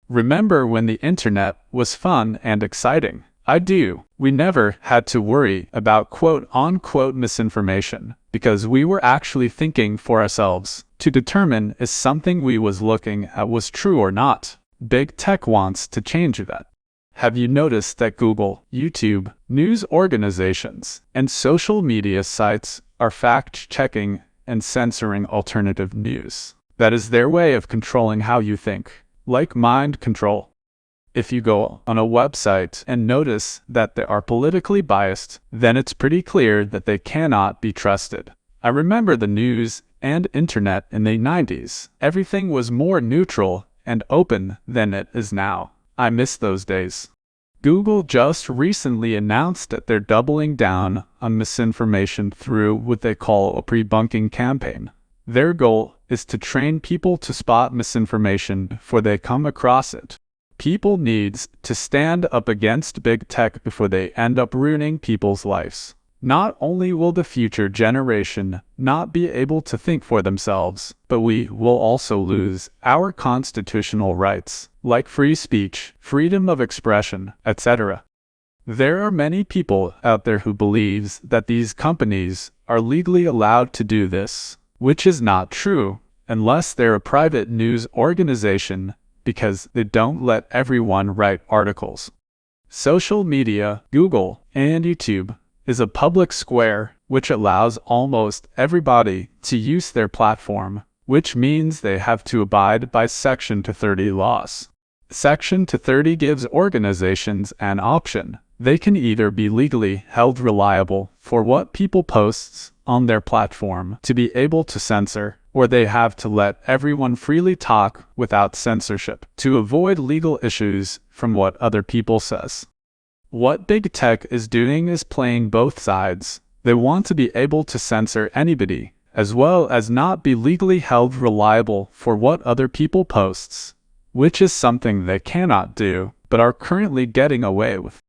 Remember when the internet was fun and exciting? I do. We never had to worry about quote-unquote misinformation because we were actually thinking for ourselves to determine if something we was looking at was true or not. Big tech wants to change that. Have you noticed that Google, YouTube, news organizations, and social media sites are fact-checking and censoring alternative news? That is their way of controlling how you think, like mind control. If you go on a website and notice that they are politically biased, then it's pretty clear that they cannot be trusted. I remember the news and internet in the 90s. Everything was more neutral and open than it is now. I miss those days. Google just recently announced that they're doubling down on misinformation through what they call a pre-bunking campaign. Their goal is to train people to spot misinformation before they come across it. People need to stand up against big tech before they end up ruining people's lives. Not only will the future generation not be able to think for themselves, but we will also lose our constitutional rights, like free speech, freedom of expression, etc. There are many people out there who believes that these companies are legally allowed to do this, which is not true, unless they're a private news organization, because they don't let everyone write articles. Social media, Google, and YouTube is a public square which allows almost everybody to use their platform, which means they have to abide by Section 230 laws. Section 230 gives organizations an option. They can either be legally held liable for what people post on their platform to be able to censor, or they have to let everyone freely talk without censorship to avoid legal issues from what other people says. What big tech is doing is playing both sides. They want to be able to censor anybody, as well as not be legally held liable for what other people posts, which is something they cannot do, but are currently getting away with.